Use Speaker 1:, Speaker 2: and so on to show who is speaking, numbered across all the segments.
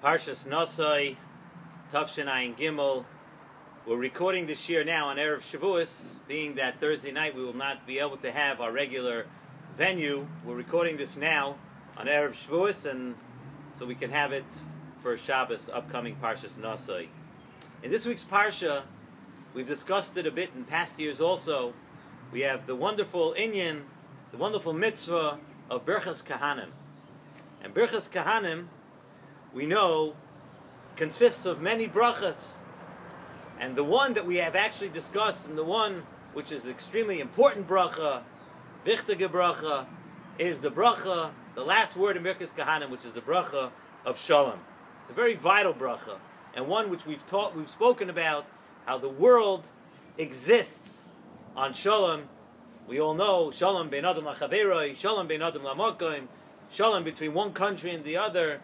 Speaker 1: Parshas Naso, Tavshin Ayin Gimel. We're recording this year now on Erev Shavuos, being that Thursday night we will not be able to have our regular venue. We're recording this now on Erev Shavuos, and so we can have it for Shabbos, upcoming Parshas Naso. In this week's Parsha, we've discussed it a bit in past years also. We have the wonderful inyan, the wonderful mitzvah of Birchas Kahanim. And Birchas Kahanim, we know, consists of many brachas. And the one that we have actually discussed, and the one which is extremely important bracha, wichtige bracha, is the bracha, the last word in Birchas Kahanim, which is the bracha of Shalom. It's a very vital bracha, and one which we've spoken about, how the world exists on Shalom. We all know Shalom bein adam lachaveroi, Shalom bein adam lamokim, Shalom between one country and the other.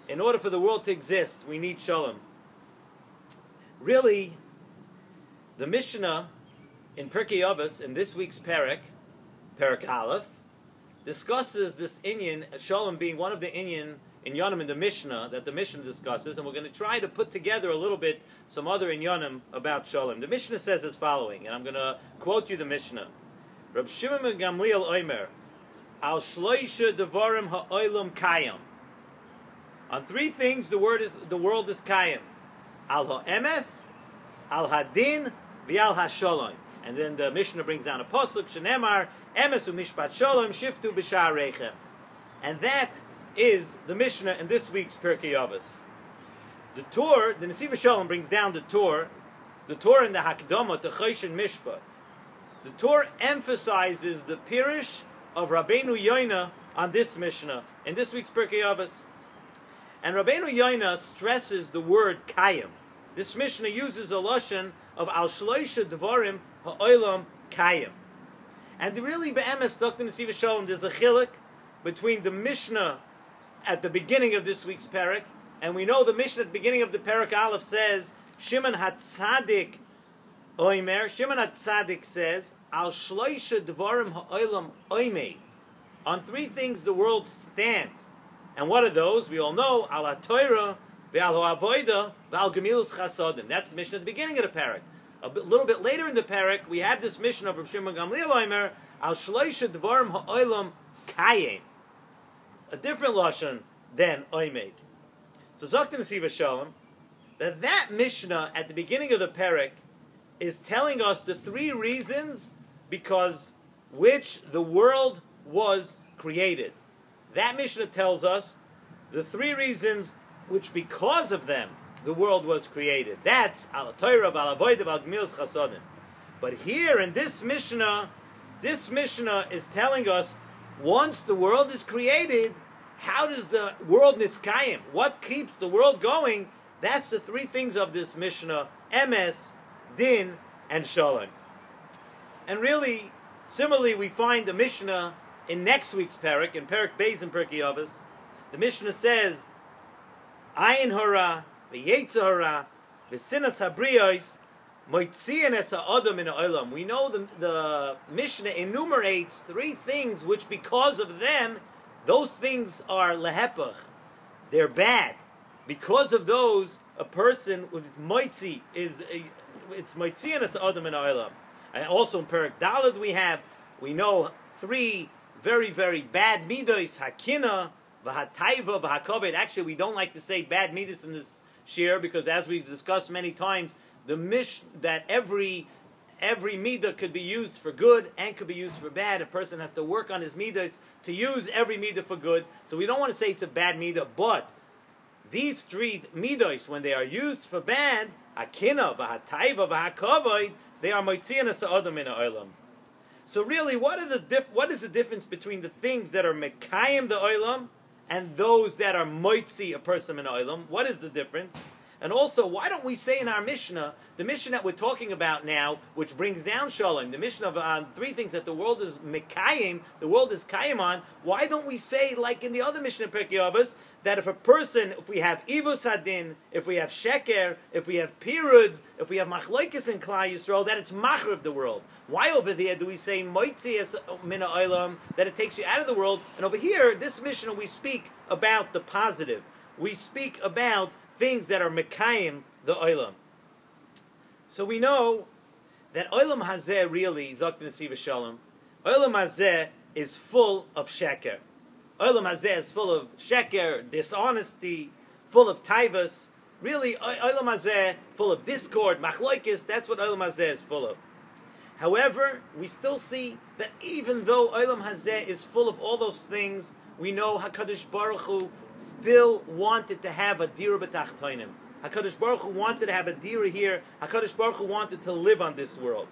Speaker 1: In order for the world to exist, we need Shalom. Really, the Mishnah in Pirkei Avos, in this week's Perek Aleph, discusses this inyan, Shalom being one of the inyan in Yonim in the Mishnah, that the Mishnah discusses, and we're going to try to put together a little bit some other inyanim about Shalom. The Mishnah says as following, and I'm going to quote you the Mishnah. Rab Shimon ben Gamliel Omer, Al shloisha devarim ha'olam kayam. On three things the world is kayam. Al ha'emes, al hadin, v'al ha'sholom. And then the Mishnah brings down a pasuk, shenemar, emes u'mishpat sholom, shiftu b'sha'areichem. And that is the Mishnah in this week's Pirkei Avos. The Nesivos Shalom brings down the Torah in the Hakdama to Choshen Mishpat. The Torah emphasizes the Pirush of Rabbeinu Yoina on this Mishnah in this week's Pirkei Avos. And Rabbeinu Yoina stresses the word Kayim. This Mishnah uses a lashon of Al Shloisha Dvarim Ha'olam Kayim. And really, be'emes, Dr. Nesivos Shalom, there's a chiluk between the Mishnah at the beginning of this week's Perek, and we know the Mishnah at the beginning of the Perek Aleph says, Shimon HaTzadik Oimer, Shimon HaTzadik says, Al Shloisha Dvarim Ha'olam Oimei. On three things the world stands. And what are those? We all know, Al HaTorah, Ve'al HaAvodah, Ve'al Gemilus Chasodim. That's the Mishnah at the beginning of the Perek. A little bit later in the Perek, we have this Mishnah of Shimon Gamliel Oimer, Al Shloisha Dvarim Ha'olam Kayim. A different lashon than Oimei. So Dr. Nesivos Shalom, that Mishnah at the beginning of the Perek is telling us the three reasons because which the world was created. That Mishnah tells us the three reasons which because of them the world was created. That's Al Torah, Al Avodah, Al Gemilos Chasodim. But here in this Mishnah is telling us once the world is created, how does the world niskayim? What keeps the world going? That's the three things of this Mishnah: emes, din, and shalom. And really, similarly, we find the Mishnah in next week's Perek, in Perek Beis in Pirkei Avos. The Mishnah says, Ayin hara, v'yetzer hara, v'sinas habriyos, moitzian es ha'adam in ha'olam. We know the Mishnah enumerates three things which because of them, those things are lehepach. They're bad. Because of those, a person with moitzi it's moitzian es ha'adam in ha'olam. And also in Perek Daled we know three very, very bad midos, hakina, v'hataiva, v'hakoved. Actually, we don't like to say bad midos in this shiur because, as we've discussed many times, that every midah could be used for good and could be used for bad. A person has to work on his midas to use every midah for good. So we don't want to say it's a bad midah, but these three midos, when they are used for bad, hakina, v'hataiva, v'hakoved, they are moitzian es ha'adam in ha'olam. So really, what is the difference between the things that are mekayim the olam and those that are moitzi a person in olam? What is the difference? And also, why don't we say in our Mishnah, the Mishnah that we're talking about now, which brings down Shalom, the Mishnah of three things that the world is mekayim, the world is kayim on, why don't we say, like in the other Mishnah Pirkei Avos, that if we have ivus hadin, if we have sheker, if we have pirud, if we have machlokes in Klal Yisrael, that it's machriv the world? Why over there do we say moitzi es min ha'olam, that it takes you out of the world, and over here, this Mishnah, we speak about the positive. we speak about things that are mekayim the olam. So we know that olam hazeh really, Zok Nesivos Shalom, olam hazeh is full of sheker. Olam hazeh is full of sheker, dishonesty, full of taivas. Really, olam hazeh full of discord, machloikis. That's what olam hazeh is full of. However, we still see that even though olam hazeh is full of all those things, we know HaKadosh Baruch Hu still wanted to have a dira b'tachtonim. HaKadosh Baruch Hu wanted to have a dira here. HaKadosh Baruch Hu wanted to live on this world.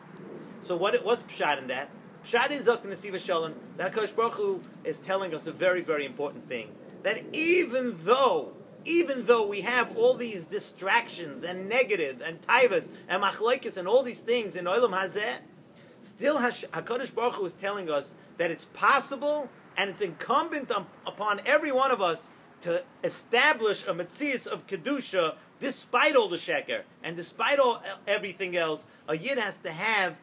Speaker 1: So what's pshat in that? Pshat is Zok Nesivos Shalom that HaKadosh Baruch Hu is telling us a very, very important thing. That even though we have all these distractions and negative and taivas and machlokes and all these things in olam hazeh, still HaKadosh Baruch Hu is telling us that it's possible and it's incumbent upon every one of us to establish a metzius of kedusha despite all the sheker and despite everything else. A yid has to have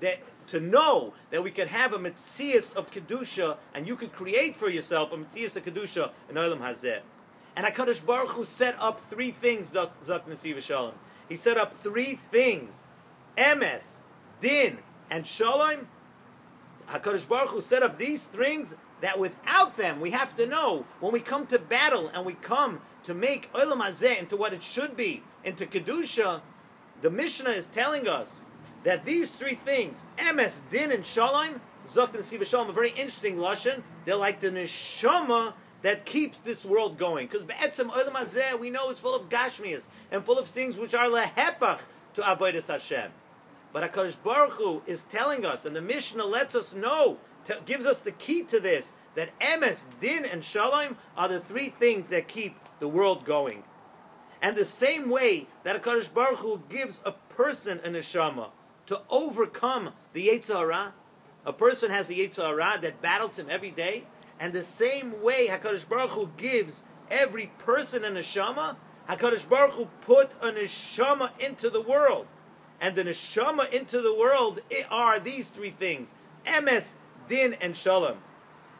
Speaker 1: that, to know that we could have a metzius of kedusha, and you could create for yourself a metzius of kedusha in olam hazeh. And HaKadosh Baruch Hu set up three things, Zok Nesivos Shalom. He set up three things: emes, din, and shalom. HaKadosh Baruch Hu set up these things that without them, we have to know, when we come to battle and we come to make olam hazeh into what it should be, into kedusha, the Mishnah is telling us that these three things, emes, din, and shalom, Zok Nesivos Shalom, a very interesting lashon. They're like the neshama that keeps this world going. Because be'etzem olam hazeh, we know, is full of gashmias and full of things which are lehepach to avodas Hashem. But HaKadosh Baruch Hu is telling us, and the Mishnah lets us know, gives us the key to this, that emes, din, and shalom are the three things that keep the world going. And the same way that HaKadosh Baruch Hu gives a person a neshama to overcome the Yetzer Hara, a person has the Yetzer Hara that battles him every day, and the same way HaKadosh Baruch Hu gives every person a neshama, HaKadosh Baruch Hu put a neshama into the world. And the neshama into the world are these three things: emes, din, and shalom.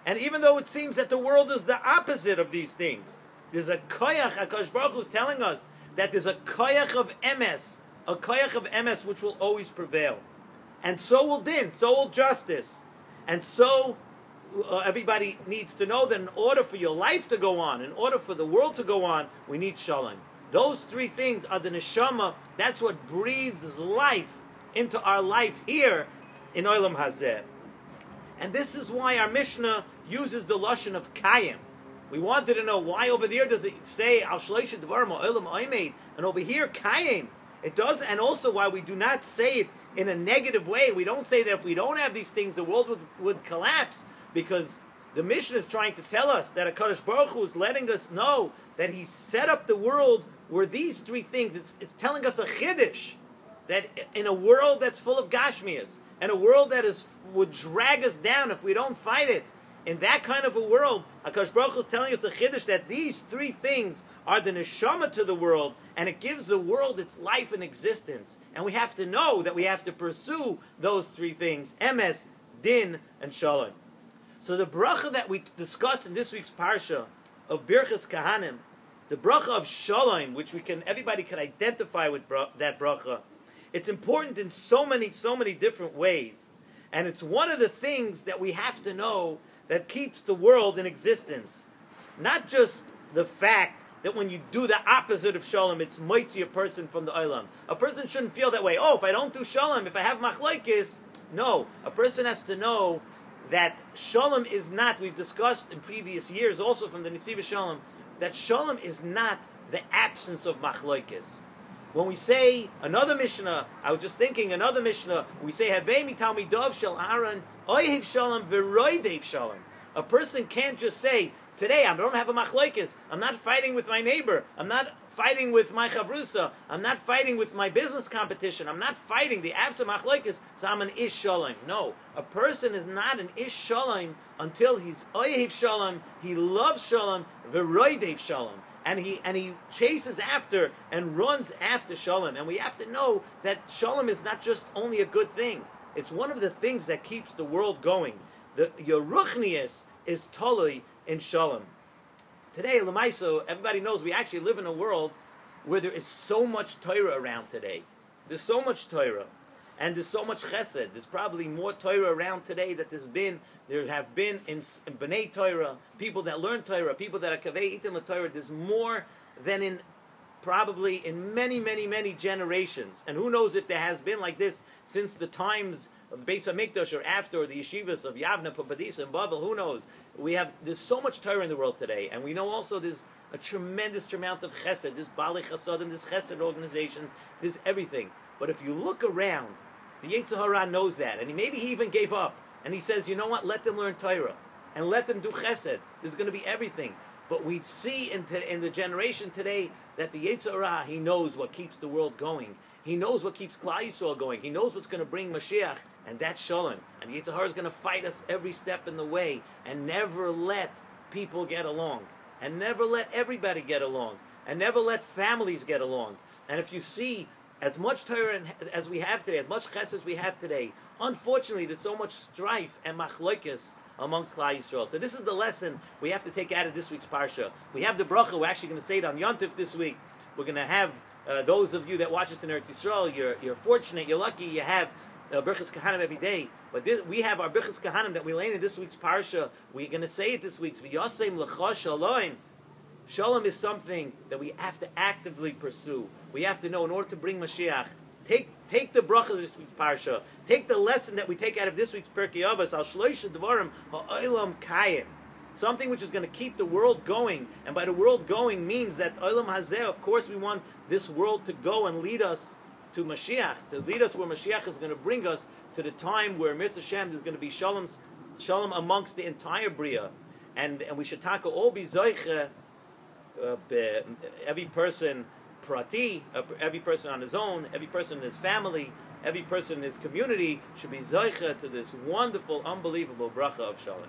Speaker 1: And even though it seems that the world is the opposite of these things, there's a koyach. HaKadosh Baruch Hu is telling us that there's a koyach of emes which will always prevail. And so will din, so will justice. And so everybody needs to know that in order for your life to go on, in order for the world to go on, we need shalom. Those three things are the neshama. That's what breathes life into our life here in olam hazeh. And this is why our Mishnah uses the lashon of kayim. We wanted to know why over there does it say al shloisha dvarim olam oimed, and over here kayim. It does, and also why we do not say it in a negative way. We don't say that if we don't have these things, the world would collapse, because the Mishnah is trying to tell us that HaKadosh Baruch Hu is letting us know that He set up the world where these three things, it's telling us a chiddush, that in a world that's full of gashmias, and a world that would drag us down if we don't fight it, in that kind of a world, HaKadosh Baruch Hu is telling us a chiddush that these three things are the neshama to the world, and it gives the world its life and existence. And we have to know that we have to pursue those three things: emes, din, and shalom. So the bracha that we discussed in this week's parsha of Birchas Kahanim, the bracha of shalom, which everybody can identify with that bracha, it's important in so many different ways. And it's one of the things that we have to know that keeps the world in existence. Not just the fact that when you do the opposite of shalom, it's moitzi a person from the olam. A person shouldn't feel that way. Oh, if I don't do shalom, if I have machlokes, no. A person has to know that shalom is not, we've discussed in previous years also from the Nesivos Shalom, that shalom is not the absence of machlokes. When we say another Mishnah, I was just thinking another Mishnah, we say Havei mitalmidov shel Aaron oihiv shalom v'roidev shalom. A person can't just say, today I don't have a machlokes, I'm not fighting with my neighbor, I'm not fighting with my chavrusa, I'm not fighting with my business competition, I'm not fighting the absent machlokes, so I'm an ish shalom. No, a person is not an ish shalom until he's oihiv shalom, he loves shalom, v'roidev shalom. And he chases after and runs after shalom. And we have to know that shalom is not just only a good thing. It's one of the things that keeps the world going. Your ruchnius is tolui in shalom. Today, Lamaiso, everybody knows we actually live in a world where there is so much Torah around today. There's so much Torah. And there's so much chesed. There's probably more Torah around today that there have been in B'nai Torah, people that learn Torah, people that are Kavei Itim Torah. There's more than probably in many, many, many generations. And who knows if there has been like this since the times of Beis HaMikdash or after, or the yeshivas of Yavna, Papadisa, and Bavel. Who knows? There's so much Torah in the world today. And we know also there's a tremendous amount of chesed. There's Bali Chasadim, there's chesed organizations, there's everything. But if you look around, the Yetzer Hara knows that. And maybe he even gave up. And he says, you know what? Let them learn Torah. And let them do chesed. There's going to be everything. But we see in the generation today that the Yetzer Hara, he knows what keeps the world going. He knows what keeps Klal Yisrael going. He knows what's going to bring Mashiach. And that's Shalom. And the Yetzer Hara is going to fight us every step in the way. And never let people get along. And never let everybody get along. And never let families get along. And if you see as much Torah as we have today, as much chesed as we have today, unfortunately, there's so much strife and machlokes amongst Klal Yisrael. So this is the lesson we have to take out of this week's parsha. We have the bracha. We're actually going to say it on Yontif this week. We're going to have those of you that watch us in Eretz Yisrael. You're fortunate. You're lucky. You have Birchas Kahanim every day. But we have our Birchas Kahanim that we learn in this week's parsha. We're going to say it this week. V'yasem l'cha shalom. Shalom is something that we have to actively pursue. We have to know in order to bring Mashiach. Take the bracha of this week's parsha. Take the lesson that we take out of this week's Pirkei Avos. Al shloisha dvarim ha'olam kayim. Something which is going to keep the world going. And by the world going means that olam hazeh, of course we want this world to go and lead us to Mashiach. To lead us where Mashiach is going to bring us to the time where Mitzvah Shem there's going to be shalom amongst the entire Bria. And we should tackle all be zoiche, every person prati, every person on his own, every person in his family, every person in his community should be zoiche to this wonderful, unbelievable bracha of Shalom.